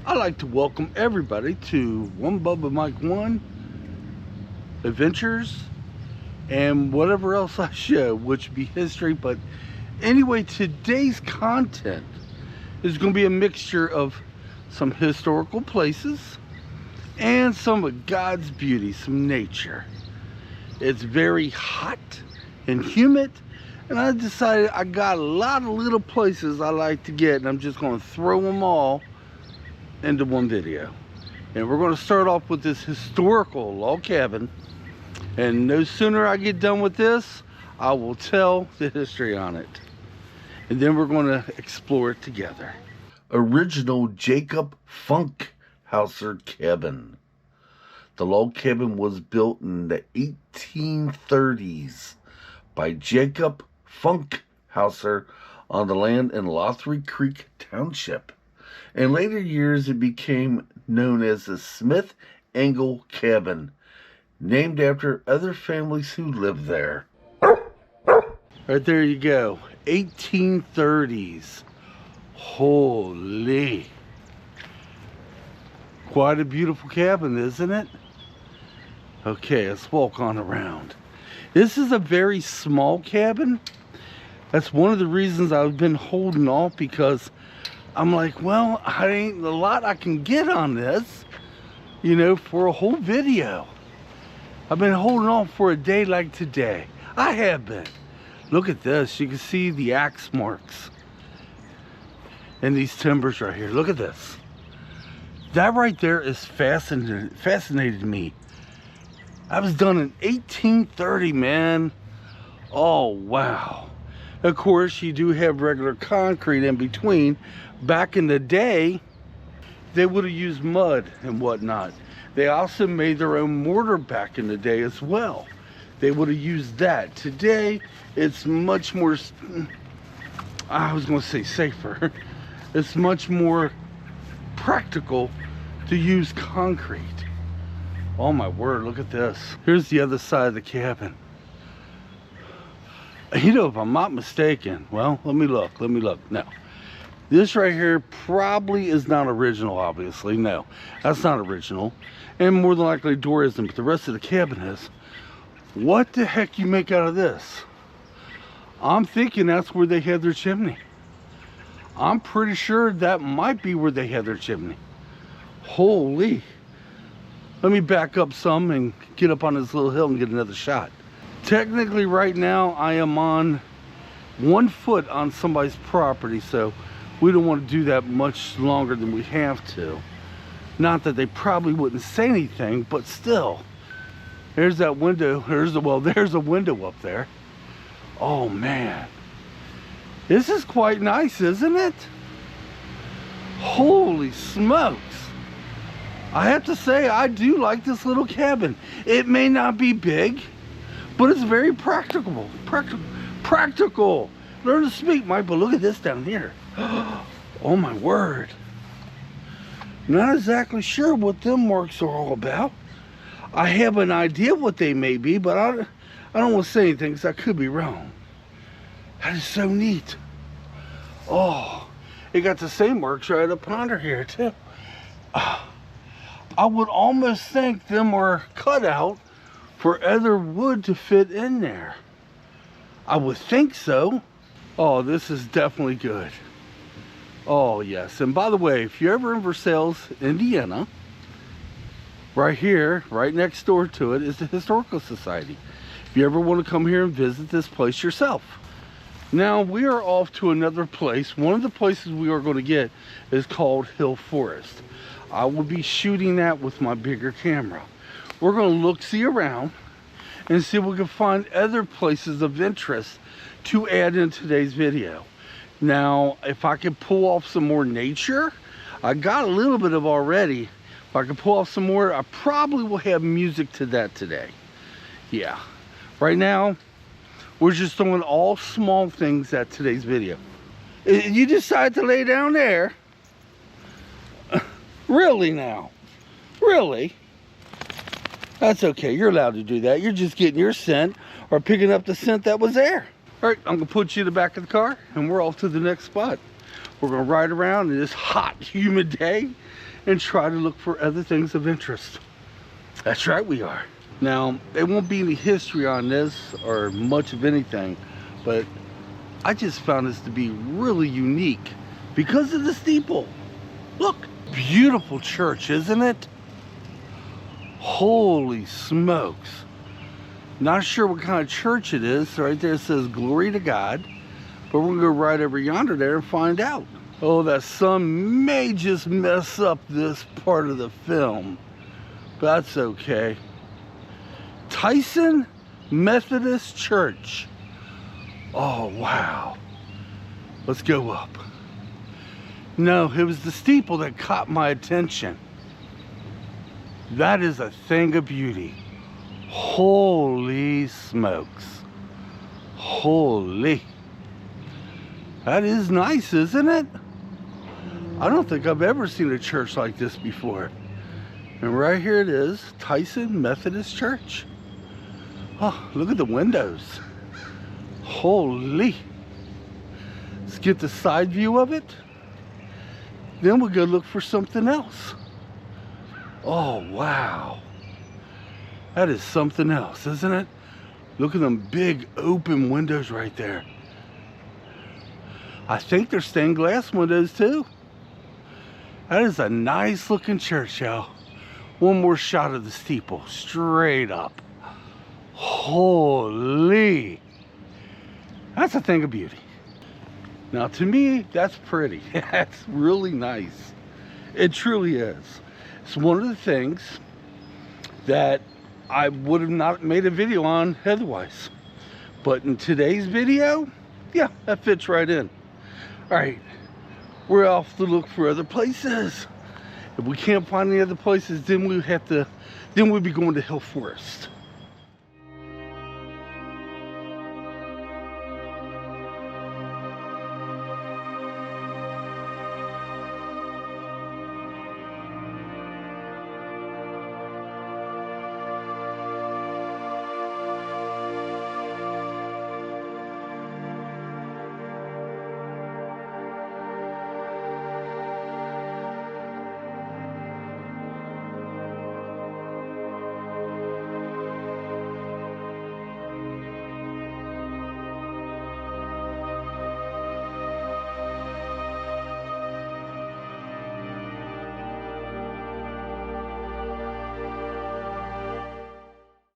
I'd like to welcome everybody to One Bubba Mike 1 Adventures and whatever else I show, which would be history. But anyway, today's content is going to be a mixture of some historical places and some of God's beauty, some nature. It's very hot and humid, and I decided I got a lot of little places I like to get, and I'm just going to throw them all into one video. And we're going to start off with this historical log cabin, and no sooner I get done with this, I will tell the history on it, and then we're going to explore it together. Original Jacob Funkhouser Cabin. The log cabin was built in the 1830s by Jacob Funkhouser on the land in Lothry Creek Township. In later years, it became known as the Smith Angle Cabin, named after other families who lived there. Right there you go, 1830s. Holy. Quite a beautiful cabin, isn't it? Okay, let's walk on around. This is a very small cabin. That's one of the reasons I've been holding off, because I'm like, well, I ain't a lot I can get on this, you know, for a whole video. I've been holding off for a day like today. I have been. Look at this. You can see the axe marks in these timbers right here. Look at this. That right there is fascinated me. I was done in 1830, man. Oh, wow. Of course, you do have regular concrete in between. Back in the day, they would have used mud and whatnot. They also made their own mortar back in the day as well. They would have used that. Today, it's much more, I was going to say safer. It's much more practical to use concrete. Oh my word, look at this. Here's the other side of the cabin. You know, if I'm not mistaken, well, let me look. No. This right here probably is not original, obviously. No, that's not original. And more than likely the door isn't, but the rest of the cabin is. What the heck you make out of this? I'm thinking that's where they had their chimney. I'm pretty sure that might be where they had their chimney. Holy. Let me back up some and get up on this little hill and get another shot. Technically right now I am on 1 foot on somebody's property, so we don't want to do that much longer than we have to. Not that they probably wouldn't say anything, but still. There's that window. There's a window up there. Oh man. This is quite nice, isn't it? Holy smokes. I have to say, I do like this little cabin. It may not be big, but it's very practical. Practical. Learn to speak, Mike, but look at this down here. Oh my word. Not exactly sure what them marks are all about. I have an idea what they may be, but I don't want to say anything because I could be wrong. That is so neat. Oh, it got the same marks right up under here too. I would almost think them are cut out for other wood to fit in there. I would think so. Oh, this is definitely good. Oh yes, and by the way, if you're ever in Versailles, Indiana, right here, right next door to it is the Historical Society. If you ever want to come here and visit this place yourself. Now we are off to another place. One of the places we are going to get is called Hill Forest. I will be shooting that with my bigger camera. We're going to see around and see if we can find other places of interest to add in today's video. Now, if I can pull off some more nature, I got a little bit of already. If I can pull off some more, I probably will have music to that today. Yeah. Right now, we're just doing all small things at today's video. You decide to lay down there. Really now? Really? That's okay. You're allowed to do that. You're just getting your scent or picking up the scent that was there. All right, I'm going to put you in the back of the car and we're off to the next spot. We're gonna ride around in this hot, humid day and try to look for other things of interest. That's right, we are. Now, there won't be any history on this or much of anything, but I just found this to be really unique because of the steeple. Look, beautiful church, isn't it? Holy smokes. Not sure what kind of church it is. Right there it says glory to God, but we're gonna go right over yonder there and find out. Oh, that sun may just mess up this part of the film, but that's okay. Tyson Methodist Church. Oh, wow. Let's go up. No, it was the steeple that caught my attention. That is a thing of beauty. Holy smokes. Holy. That is nice, isn't it? I don't think I've ever seen a church like this before. And right here it is, Tyson Methodist Church. Oh, look at the windows. Holy. Let's get the side view of it. Then we'll go look for something else. Oh, wow. That is something else, isn't it? Look at them big open windows right there. I think they're stained glass windows too. That is a nice looking church, y'all. One more shot of the steeple, straight up. Holy. That's a thing of beauty. Now to me, that's pretty. That's really nice. It truly is. It's one of the things that I would have not made a video on otherwise. But in today's video, yeah, that fits right in. All right, we're off to look for other places. If we can't find any other places, then we'll be going to Hill Forest.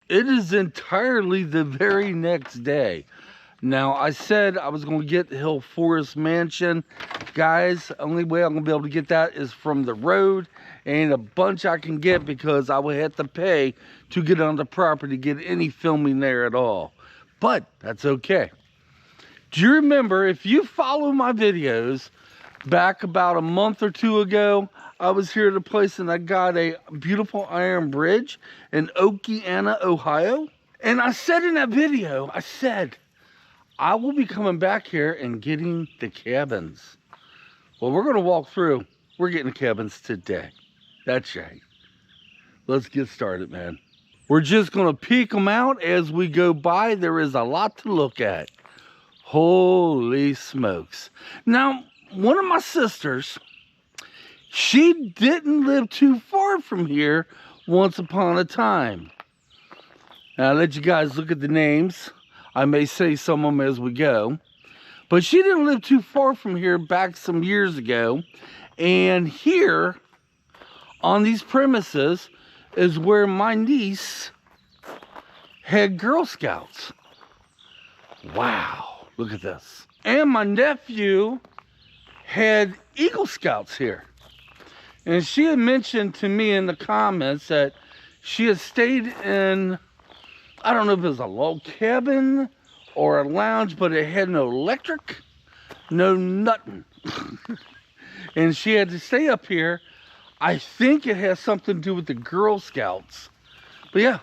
It is entirely the very next day. Now, I said I was going to get the Hill Forest Mansion. Guys, only way I'm going to be able to get that is from the road. Ain't a bunch I can get because I would have to pay to get on the property to get any filming there at all. But that's okay. Do you remember, if you follow my videos, back about a month or two ago, I was here at a place and I got a beautiful iron bridge in Oceana, Ohio. And I said in that video, I said, I will be coming back here and getting the cabins. Well, we're going to walk through. We're getting the cabins today. That's right. Let's get started, man. We're just going to peek them out as we go by. There is a lot to look at. Holy smokes. Now, one of my sisters, she didn't live too far from here once upon a time. Now, I'll let you guys look at the names. I may say some of them as we go. But she didn't live too far from here back some years ago. And here, on these premises, is where my niece had Girl Scouts. Wow, look at this. And my nephew had Eagle Scouts here. And she had mentioned to me in the comments that she had stayed in, I don't know if it was a log cabin or a lounge, but it had no electric, no nothing. And she had to stay up here. I think it has something to do with the Girl Scouts. But yeah,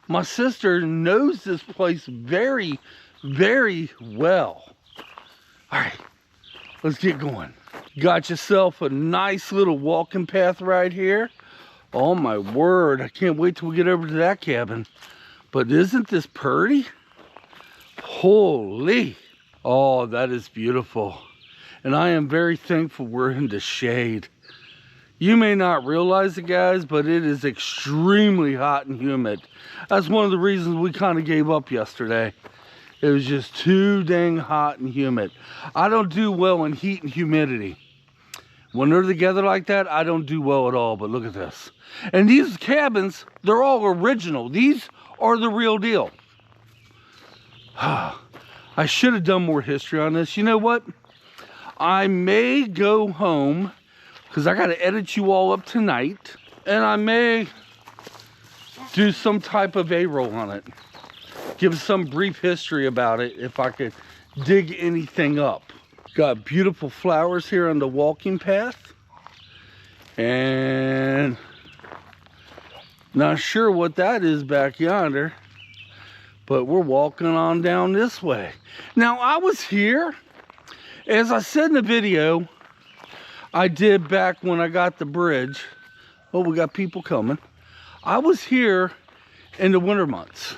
my sister knows this place very, very well. All right, let's get going. Got yourself a nice little walking path right here. Oh my word, I can't wait till we get over to that cabin. But isn't this pretty? Holy. Oh, that is beautiful. And I am very thankful we're in the shade. You may not realize it, guys, but it is extremely hot and humid. That's one of the reasons we kind of gave up yesterday. It was just too dang hot and humid. I don't do well in heat and humidity. When they're together like that, I don't do well at all, but look at this. And these cabins, they're all original. These are the real deal. I should have done more history on this. You know what? I may go home, because I got to edit you all up tonight, and I may do some type of A-roll on it. Give some brief history about it if I could dig anything up. Got beautiful flowers here on the walking path. And not sure what that is back yonder, but we're walking on down this way. Now, I was here, as I said in the video I did back when I got the bridge. Oh, we got people coming. I was here in the winter months,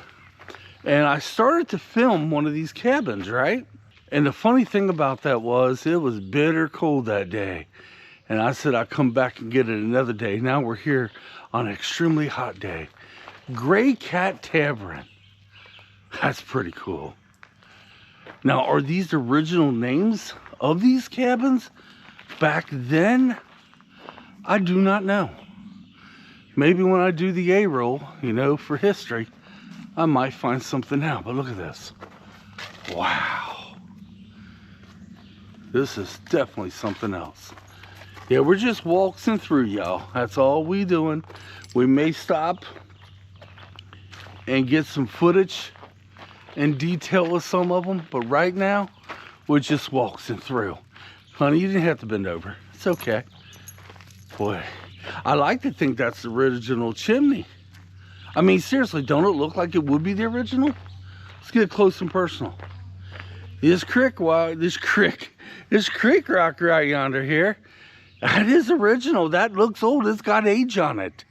and I started to film one of these cabins, right? And the funny thing about that was it was bitter cold that day. And I said I'd come back and get it another day. Now we're here on an extremely hot day. Gray Cat Tavern. That's pretty cool. Now, are these the original names of these cabins back then? I do not know. Maybe when I do the A-roll, you know, for history, I might find something out. But look at this. Wow. This is definitely something else. Yeah, we're just waltzing through, y'all. That's all we doing. We may stop and get some footage and detail of some of them, but right now, we're just waltzing through. Honey, you didn't have to bend over. It's okay. Boy, I like to think that's the original chimney. I mean, seriously, don't it look like it would be the original? Let's get close and personal. This creek rock right yonder here, that is original. That looks old. It's got age on it.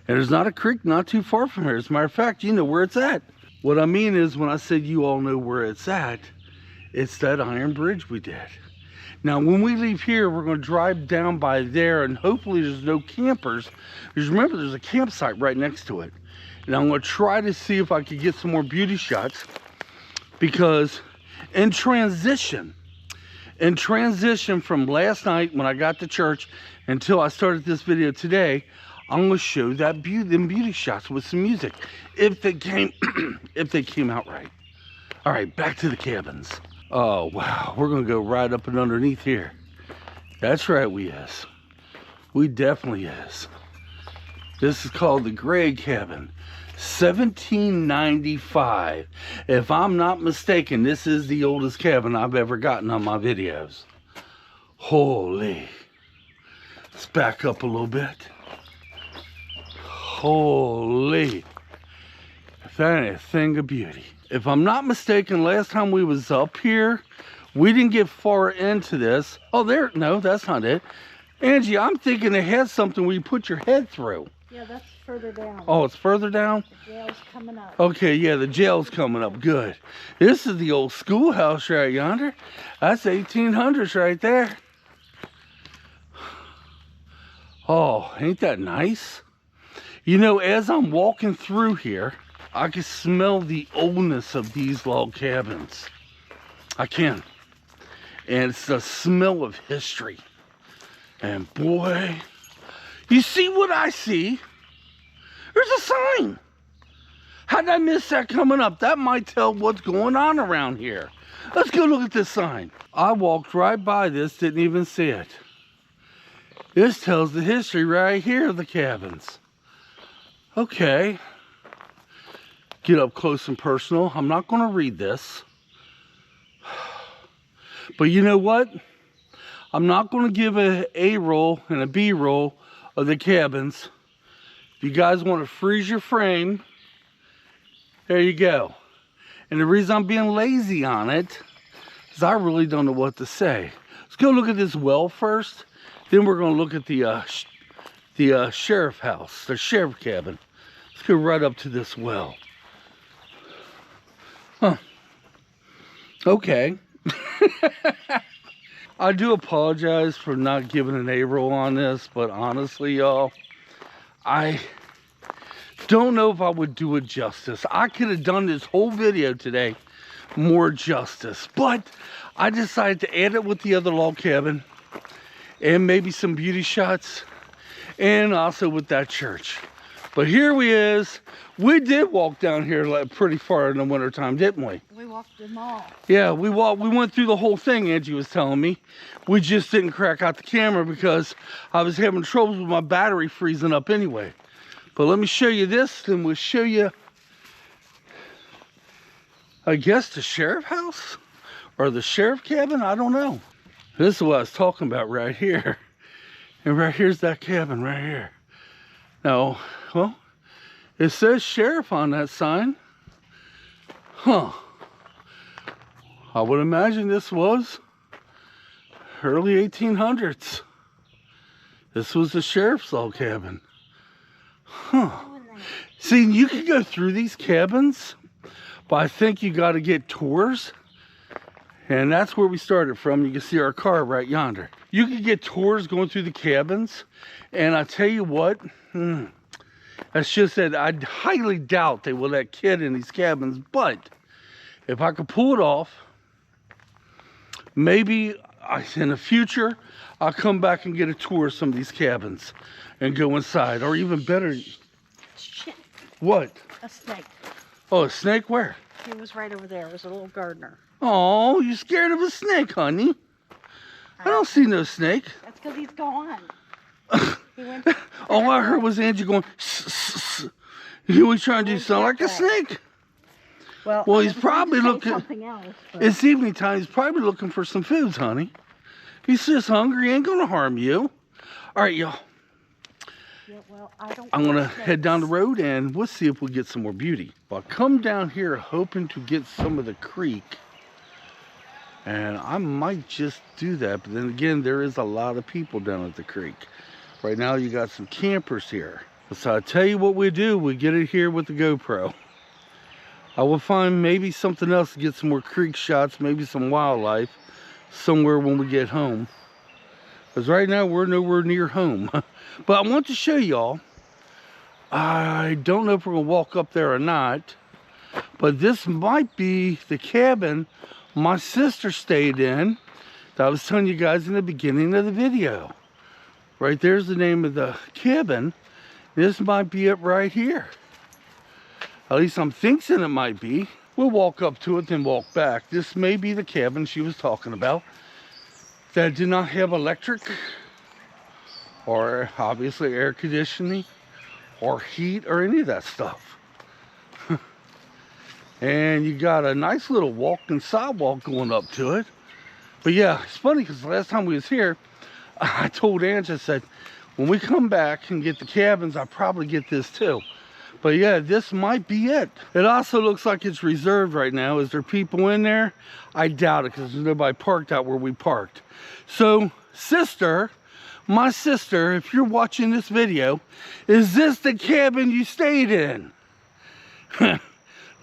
And there's not a creek not too far from here. As a matter of fact, you know where it's at. What I mean is, when I said you all know where it's at, it's that iron bridge we did. Now, when we leave here, we're going to drive down by there, and hopefully there's no campers. Because remember, there's a campsite right next to it. And I'm going to try to see if I can get some more beauty shots, because in transition from last night when I got to church until I started this video today, I'm going to show that them beauty shots with some music, if they came if they came out right. All right, back to the cabins. Oh wow, we're going to go right up and underneath here. That's right, we definitely is. This is called the Gray Cabin. 1795. If I'm not mistaken, this is the oldest cabin I've ever gotten on my videos. Holy. Let's back up a little bit. Holy. That ain't a thing of beauty. If I'm not mistaken, last time we was up here, we didn't get far into this. Oh, there, no, that's not it. Angie, I'm thinking it has something where you put your head through. Yeah, that's further down. Oh, it's further down? The jail's coming up. Okay, yeah, the jail's coming up. Good. This is the old schoolhouse right yonder. That's 1800s right there. Oh, ain't that nice? You know, as I'm walking through here, I can smell the oldness of these log cabins. I can. And it's the smell of history. And boy, you see what I see? There's a sign. How'd I miss that coming up? That might tell what's going on around here. Let's go look at this sign. I walked right by this, didn't even see it. This tells the history right here of the cabins. Okay. Get up close and personal. I'm not going to read this. But you know what? I'm not going to give a A-roll and a B-roll of the cabins. If you guys want to freeze your frame, there you go. And the reason I'm being lazy on it is I really don't know what to say. Let's go look at this well first. Then we're going to look at the sheriff house, the sheriff cabin. Let's go right up to this well. Huh. Okay. I do apologize for not giving an A-roll on this, but honestly, y'all, I don't know if I would do it justice. I could have done this whole video today more justice, but I decided to add it with the other log cabin and maybe some beauty shots and also with that church. But here we is. We did walk down here like pretty far in the wintertime, didn't we? We walked them all. Yeah, we went through the whole thing, Angie was telling me. We just didn't crack out the camera because I was having troubles with my battery freezing up anyway. But let me show you this, and we'll show you, I guess, the sheriff house or the sheriff cabin. I don't know. This is what I was talking about right here. And right here's that cabin right here. Now, well, it says sheriff on that sign. Huh. I would imagine this was early 1800s. This was the sheriff's log cabin. Huh. See, you can go through these cabins, but I think you got to get tours. And that's where we started from. You can see our car right yonder. You can get tours going through the cabins. And I tell you what, that's just that I highly doubt they will let Kitt in these cabins. But if I could pull it off, maybe in the future, I'll come back and get a tour of some of these cabins and go inside. Or even better, Shit. What? A snake. Oh, a snake? Where? He was right over there. It was a little gardener. Oh, you scared of a snake, honey? I don't see no snake. That's because he's gone. He went All I heard was Angie going, he was trying to sound like a snake. Well, he's probably looking, something else. But it's evening time, he's probably looking for some foods, honey. He's just hungry, he ain't gonna harm you. All right, y'all. yeah, well, I don't I'm gonna like head down the snakes. road and we'll see if we get some more beauty. I'll come down here hoping to get some of the creek. And I might just do that, but then again, there is a lot of people down at the creek. Right now, you got some campers here. So I tell you what we do, we get it here with the GoPro. I will find maybe something else to get some more creek shots, maybe some wildlife somewhere when we get home. Because right now, we're nowhere near home. But I want to show y'all, I don't know if we're gonna walk up there or not, but this might be the cabin my sister stayed in that I was telling you guys in the beginning of the video. Right there's the name of the cabin. This might be it right here. At least I'm thinking it might be. We'll walk up to it, then walk back. This may be the cabin she was talking about that did not have electric or obviously air conditioning or heat or any of that stuff. And you got a nice little walking sidewalk going up to it. But yeah, it's funny because the last time we was here, I told Angie, I said, when we come back and get the cabins, I'll probably get this too. But yeah, this might be it. It also looks like it's reserved right now. Is there people in there? I doubt it because there's nobody parked out where we parked. So, sister, my sister, if you're watching this video, is this the cabin you stayed in?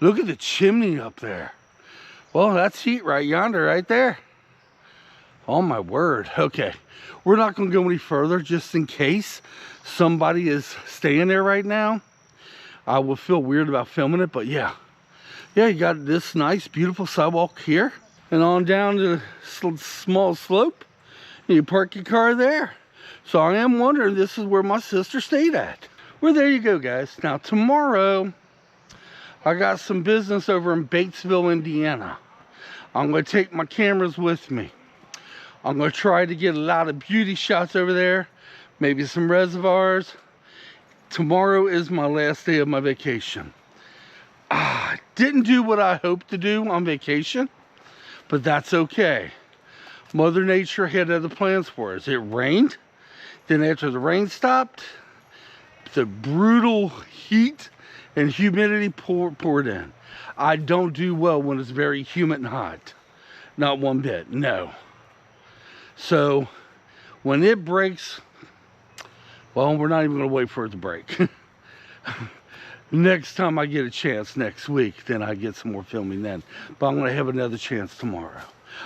Look at the chimney up there. Well, that's heat right yonder, right there. Oh my word. Okay, we're not gonna go any further just in case somebody is staying there right now. I will feel weird about filming it, but yeah. Yeah, you got this nice, beautiful sidewalk here and on down to the small slope. And you park your car there. So I am wondering, this is where my sister stayed at. Well, there you go, guys. Now, tomorrow, I got some business over in Batesville, Indiana. I'm going to take my cameras with me. I'm going to try to get a lot of beauty shots over there. Maybe some reservoirs. Tomorrow is my last day of my vacation. Didn't do what I hoped to do on vacation, but that's okay. Mother Nature had other plans for us. It rained. Then after the rain stopped, the brutal heat and humidity poured in. I don't do well when it's very humid and hot. Not one bit, no. So when it breaks, well, we're not even gonna wait for it to break. Next time I get a chance next week, then I get some more filming then. But I'm gonna have another chance tomorrow.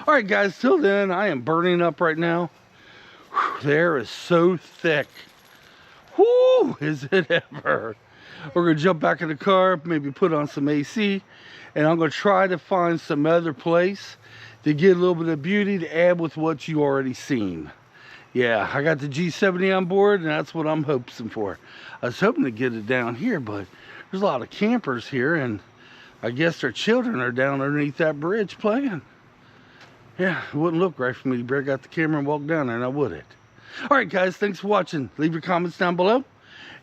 All right, guys, till then, I am burning up right now. Whew, the air is so thick. Whoo, is it ever? We're gonna jump back in the car, maybe put on some AC, and I'm gonna try to find some other place to get a little bit of beauty to add with what you already seen. Yeah, I got the G70 on board, and that's what I'm hoping for. I was hoping to get it down here, but there's a lot of campers here, and I guess their children are down underneath that bridge playing. Yeah, it wouldn't look right for me to break out the camera and walk down there, and I wouldn't. All right, guys, thanks for watching. Leave your comments down below.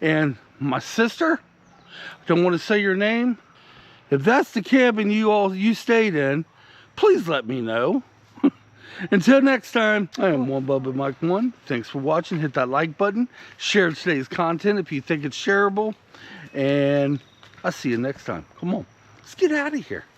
And my sister, I don't want to say your name. If that's the cabin you stayed in, please let me know. Until next time, I am One Bubba Mike One. Thanks for watching. Hit that like button. Share today's content if you think it's shareable. And I'll see you next time. Come on, let's get out of here.